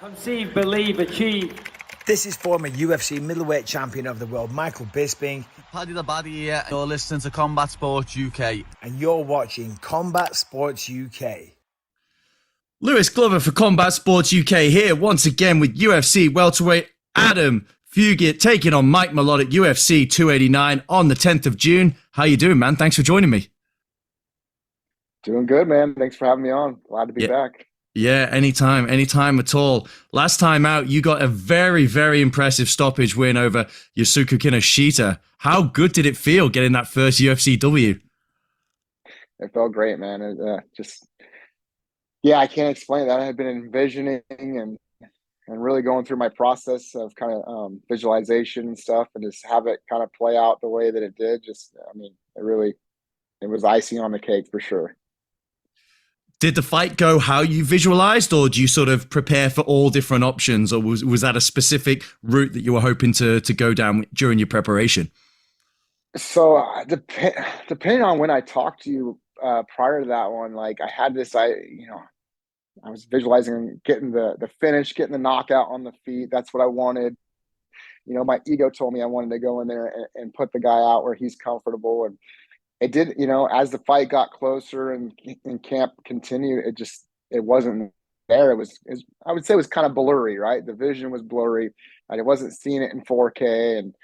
Conceive, believe, achieve. This is former UFC middleweight champion of the world, Michael Bisping. Paddy the Baddy here. You're listening to Combat Sports UK. And you're watching Combat Sports UK. Lewis Glover for Combat Sports UK here once again with UFC welterweight Adam Fugitt taking on Mike Mallott at UFC 289 on the 10th of June. How you doing, man? Thanks for joining me. Doing good, man. Thanks for having me on. Glad to be back. Yeah, anytime at all. Last time out, you got a very, very impressive stoppage win over Yusuke Kinoshita. How good did it feel getting that first UFC W? It felt great, man. I can't explain that. I had been envisioning and really going through my process of kind of visualization and stuff, and just have it kind of play out the way that it did. It was icing on the cake for sure. Did the fight go how you visualized, or do you sort of prepare for all different options, or was that a specific route that you were hoping to go down during your preparation? So depending on when I talked to you prior to that one, like I had this, I was visualizing getting the finish, getting the knockout on the feet. That's what I wanted. My ego told me I wanted to go in there and put the guy out where he's comfortable. And it did, as the fight got closer and camp continued, it wasn't there. I would say it was kind of blurry, right? The vision was blurry. I wasn't seeing it in 4K. And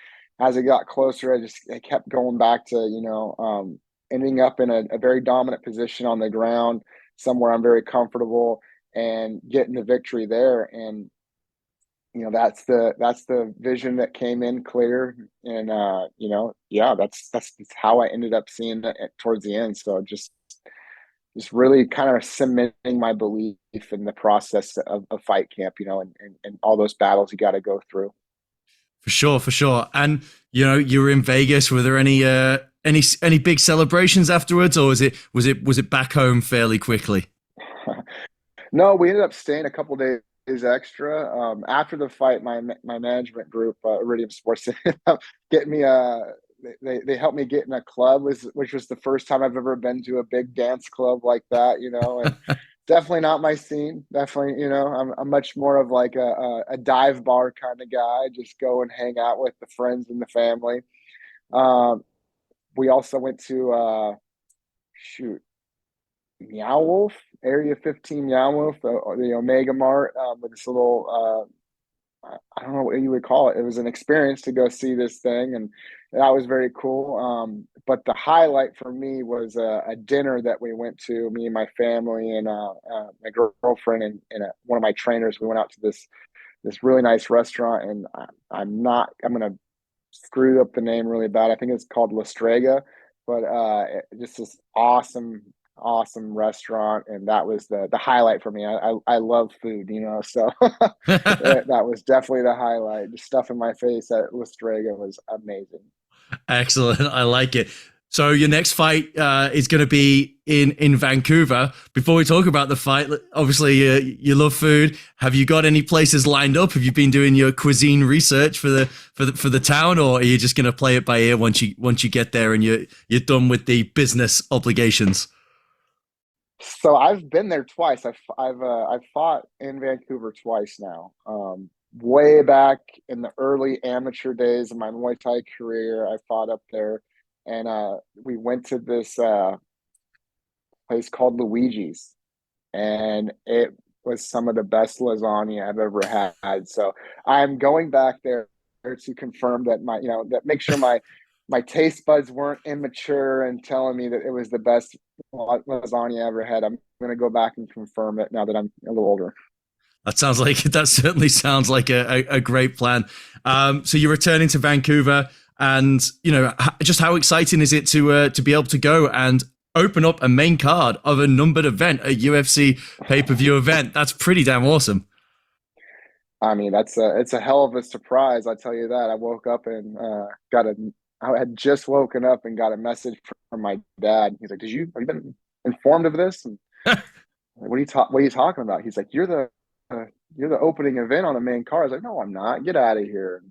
as it got closer, I kept going back to, ending up in a very dominant position on the ground, somewhere I'm very comfortable, and getting the victory there. And that's the vision that came in clear. And that's how I ended up seeing it towards the end. So just really kind of cementing my belief in the process of fight camp, and all those battles you got to go through. For sure. And you were in Vegas. Were there any big celebrations afterwards, or was it back home fairly quickly? No, we ended up staying a couple days extra. After the fight, my management group, Iridium Sports, getting me they helped me get in a club, which was the first time I've ever been to a big dance club like that, and definitely not my scene. Definitely, I'm much more of like a dive bar kind of guy, just go and hang out with the friends and the family. We also went to Meow Wolf, Area 15 Meow Wolf, the Omega Mart, with this little, I don't know what you would call it. It was an experience to go see this thing, and that was very cool. But the highlight for me was a dinner that we went to, me and my family and my girlfriend and one of my trainers. We went out to this really nice restaurant, and I'm going to screw up the name really bad. I think it's called La Strega, but just this awesome restaurant, and that was the highlight for me. I love food, so that was definitely the highlight. The stuff in my face at La Strega was amazing. Excellent. I like it. So your next fight is going to be in Vancouver. Before we talk about the fight, obviously you love food. Have you got any places lined up? Have you been doing your cuisine research for the town, or are you just going to play it by ear once you get there and you're done with the business obligations? So I've been there twice. I've fought in Vancouver twice now. Way back in the early amateur days of my Muay Thai career, I fought up there, and we went to this place called Luigi's, and it was some of the best lasagna I've ever had. So I'm going back there to confirm that make sure my taste buds weren't immature and telling me that it was the best lasagna I ever had. I'm going to go back and confirm it now that I'm a little older. That certainly sounds like a great plan. So you're returning to Vancouver, and just how exciting is it to be able to go and open up a main card of a numbered event, a UFC pay-per-view event? That's pretty damn awesome. I mean, it's a hell of a surprise. I tell you that. I woke up and I had just woken up and got a message from my dad. He's like, have you been informed of this? And what are you talking about? He's like, you're the opening event on the main card. I was like, no, I'm not. Get out of here.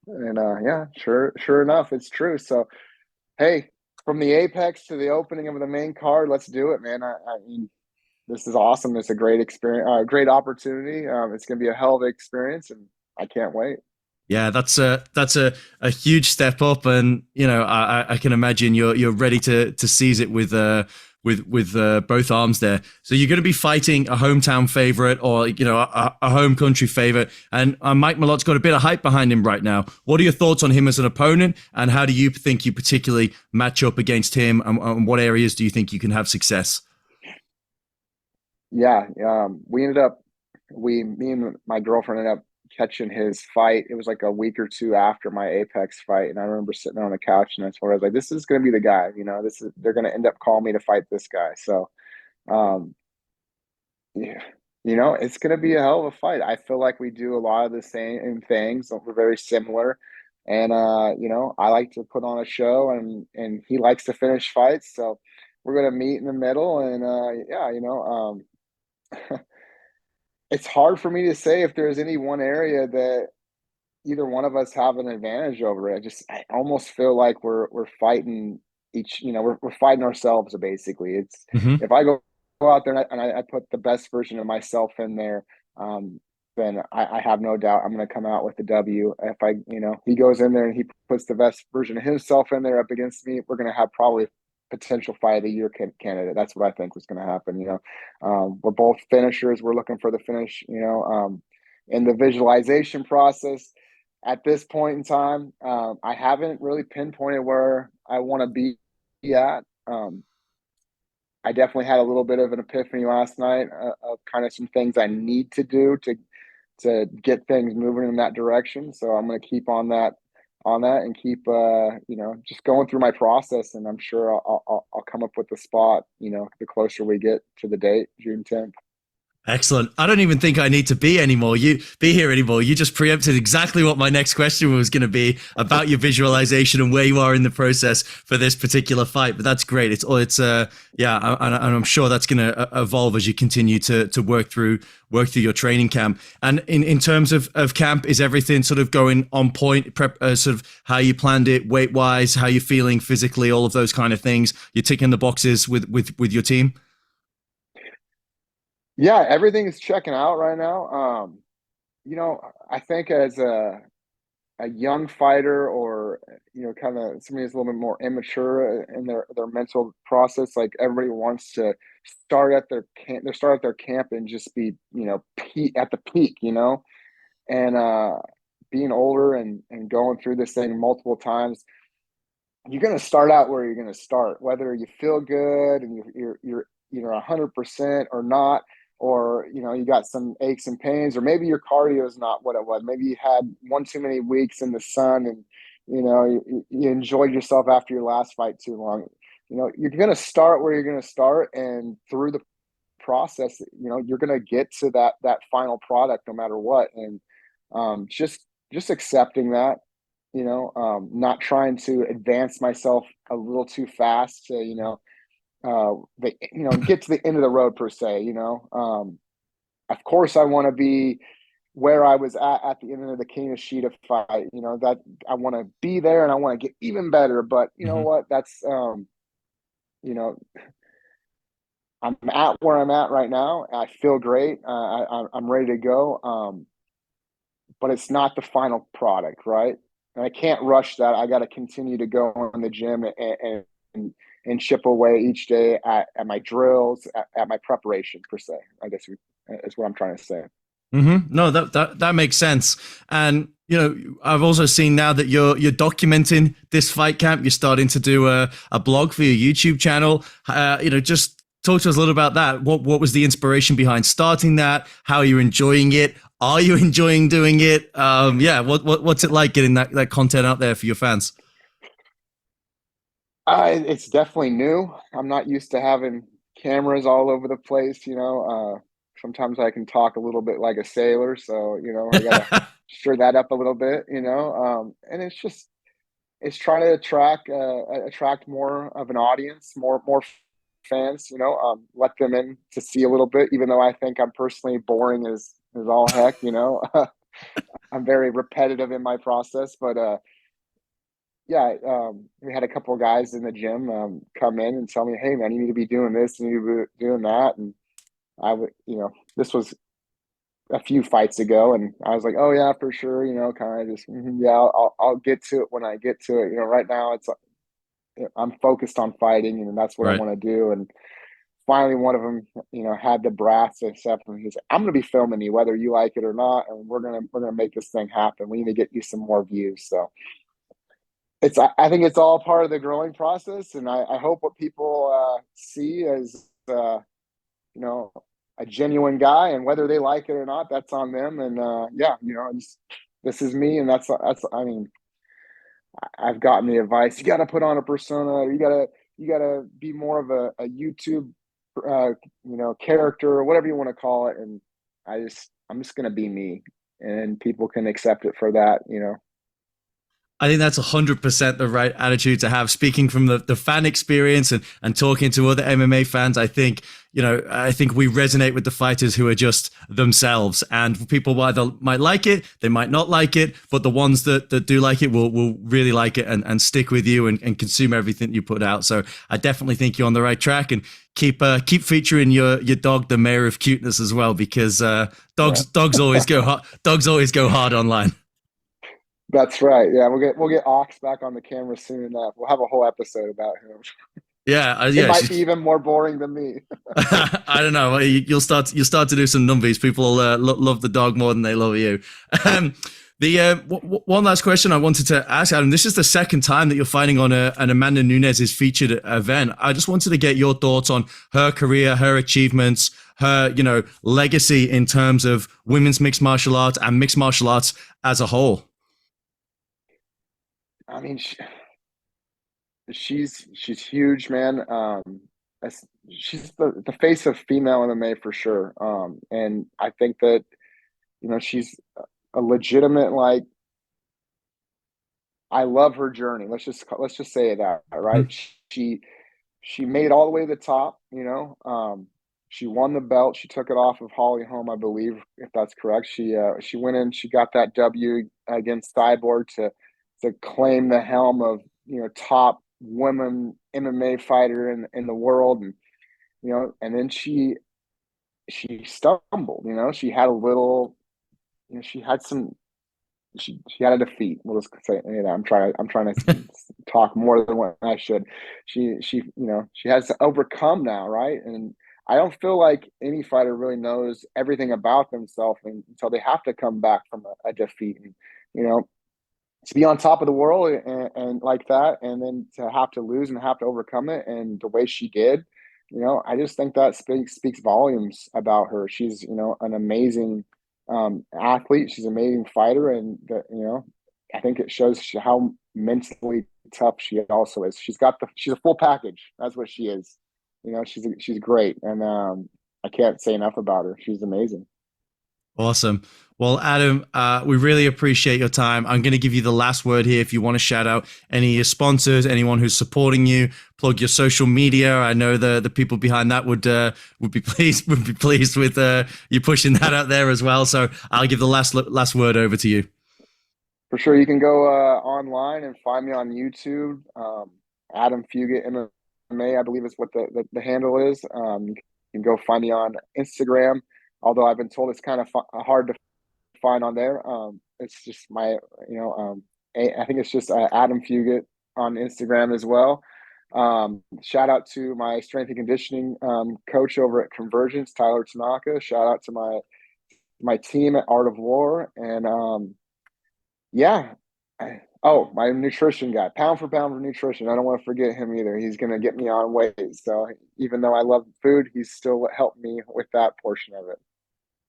And yeah, sure enough, it's true. So, hey, from the apex to the opening of the main card, let's do it, man. I mean, this is awesome. It's a great experience, great opportunity. It's going to be a hell of an experience, and I can't wait. Yeah, that's a huge step up, and I can imagine you're ready to seize it with both arms there. So you're going to be fighting a hometown favorite, or a home country favorite, and Mike Mallott's got a bit of hype behind him right now. What are your thoughts on him as an opponent, and how do you think you particularly match up against him, and what areas do you think you can have success? Yeah, me and my girlfriend ended up catching his fight. It was like a week or two after my Apex fight, and I remember sitting on the couch and I told her, I was like, "This is going to be the guy. They're going to end up calling me to fight this guy." So, um, yeah, it's going to be a hell of a fight. I feel like we do a lot of the same things. We're very similar, and I like to put on a show, and he likes to finish fights. So, we're going to meet in the middle, and yeah, it's hard for me to say if there's any one area that either one of us have an advantage over it. I almost feel like we're fighting we're fighting ourselves basically. It's Hmm. if I go out there and I put the best version of myself in there, then I have no doubt I'm going to come out with the W. If he goes in there and he puts the best version of himself in there up against me, we're going to have probably potential fight of the year candidate. That's what I think was going to happen. We're both finishers. We're looking for the finish. In the visualization process, at this point in time, I haven't really pinpointed where I want to be at. I definitely had a little bit of an epiphany last night of kind of some things I need to do to get things moving in that direction. So I'm going to keep on that and keep just going through my process, and I'm sure I'll come up with the spot. The closer we get to the date, June 10th. Excellent. I don't even think I need to be here anymore. You just preempted exactly what my next question was going to be about your visualization and where you are in the process for this particular fight. But that's great. Yeah, and I'm sure that's going to evolve as you continue to work through your training camp. And in terms of camp, is everything sort of going on point? Sort of how you planned it, weight wise, how you're feeling physically, all of those kind of things. You're ticking the boxes with your team. Yeah, everything is checking out right now. I think as a young fighter, or kind of somebody who's a little bit more immature in their mental process, like everybody wants to start at their camp and just be at the peak, and being older and going through this thing multiple times, you're going to start out where you're going to start, whether you feel good and you're 100% or not, or you got some aches and pains, or maybe your cardio is not what it was. Maybe you had one too many weeks in the sun, and you enjoyed yourself after your last fight too long. You're going to start where you're going to start, and through the process, you're going to get to that final product no matter what. And just accepting that, not trying to advance myself a little too fast to get to the end of the road per se. Of course I want to be where I was at the end of the King of Sheeta fight. That I want to be there, and I want to get even better. But you know Mm-hmm. what? That's you know I'm at where I'm at right now. I feel great. I'm ready to go. But it's not the final product, right? And I can't rush that. I got to continue to go in the gym and chip away each day at my drills, at my preparation per se. I guess is what I'm trying to say. Mm-hmm. No, that makes sense. And I've also seen now that you're documenting this fight camp. You're starting to do a blog for your YouTube channel. Just talk to us a little about that. What was the inspiration behind starting that? How are you enjoying it? Are you enjoying doing it? Yeah. What's it like getting that content out there for your fans? It's definitely new. I'm not used to having cameras all over the place. Sometimes I can talk a little bit like a sailor, so I gotta stir that up a little bit. And it's trying to attract more of an audience, more fans. Let them in to see a little bit, even though I think I'm personally boring as all heck. I'm very repetitive in my process, but yeah, we had a couple of guys in the gym come in and tell me, "Hey, man, you need to be doing this, you need to be doing that," and I would, this was a few fights ago, and I was like, oh yeah, for sure, kind of just yeah, I'll get to it when I get to it. Right now I'm focused on fighting, and that's what I Right. want to do. And finally, one of them, had the brass to accept him. He's like, I'm going to be filming you whether you like it or not, and we're gonna make this thing happen. We need to get you some more views. So I think it's all part of the growing process, and I hope what people see as you know a genuine guy, and whether they like it or not, that's on them. And yeah, this is me, and that's I mean, I've gotten the advice, you got to put on a persona, or you gotta be more of a YouTube character, or whatever you want to call it. And I'm just gonna be me, and people can accept it for that. I think that's 100% the right attitude to have. Speaking from the fan experience and talking to other MMA fans, I think we resonate with the fighters who are just themselves. And people either might like it, they might not like it, but the ones that do like it will really like it and stick with you and consume everything you put out. So I definitely think you're on the right track, and keep featuring your dog, the mayor of cuteness, as well, because dogs always go hard. Dogs always go hard online. That's right. Yeah, we'll get Ox back on the camera soon enough. We'll have a whole episode about him. Yeah, It might be even more boring than me. I don't know. You'll start to do some numbies. People love the dog more than they love you. One last question I wanted to ask, Adam. This is the second time that you're fighting on an Amanda Nunes' featured event. I just wanted to get your thoughts on her career, her achievements, her legacy in terms of women's mixed martial arts and mixed martial arts as a whole. I mean, she's huge, man. She's the face of female MMA for sure. And I think that she's a legitimate, like, I love her journey. Let's just say that, right? She made it all the way to the top. She won the belt. She took it off of Holly Holm, I believe, if that's correct. She went in. She got that W against Cyborg to claim the helm of top women MMA fighter in the world. And and then she stumbled. She had a little, she had some, she had a defeat. We'll just say, I'm trying to talk more than what I should. She she has to overcome now, right? And I don't feel like any fighter really knows everything about themselves until they have to come back from a defeat. And to be on top of the world and like that, and then to have to lose and have to overcome it, and the way she did, I just think that speaks volumes about her. She's an amazing athlete. She's an amazing fighter, and I think it shows how mentally tough she also is. She's a full package. That's what she is. She's great, and I can't say enough about her. She's amazing. Awesome. Well, Adam, we really appreciate your time. I'm going to give you the last word here. If you want to shout out any of your sponsors, anyone who's supporting you, plug your social media. I know the people behind that would be pleased with you pushing that out there as well. So I'll give the last word over to you. For sure, you can go online and find me on YouTube. Adam Fugitt MMA, I believe is what the handle is. You can go find me on Instagram, although I've been told it's kind of hard to find on there. It's just my, I think it's just Adam Fugitt on Instagram as well. Shout out to my strength and conditioning coach over at Convergence, Tyler Tanaka. Shout out to my team at Art of War. And my nutrition guy, pound for nutrition. I don't want to forget him either. He's going to get me on weight. So even though I love food, he's still helped me with that portion of it.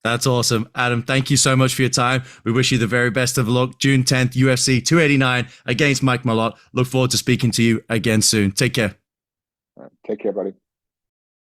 That's awesome. Adam, thank you so much for your time. We wish you the very best of luck. June 10th, UFC 289 against Mike Mallott. Look forward to speaking to you again soon. Take care. Take care, buddy.